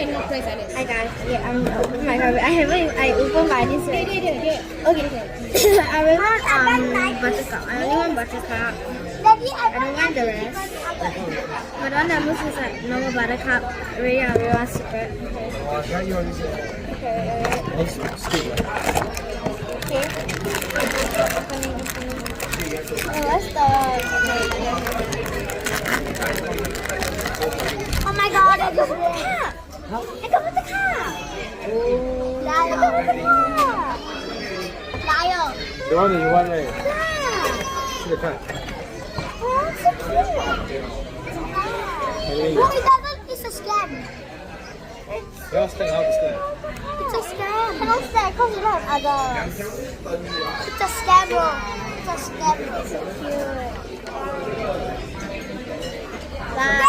Hi guys, yeah, oh my god, I opened by this way. Okay, I really want buttercup. I only want buttercup. I don't want the rest. But the one that moves is like normal buttercup. Really, I really want secret. Okay. Okay. Oh, what's the? Oh my god, I got buttercup. I got buttercup. Liar. I got buttercup. Liar. The one that you want, right? Yeah. The cut. Oh, so cute. No, it doesn't. It's a scam. You all stand out the stand. It's a scam. Cannot stand because you don't have others. It's a scam, bro. It's a scam. It's so cute. Bye.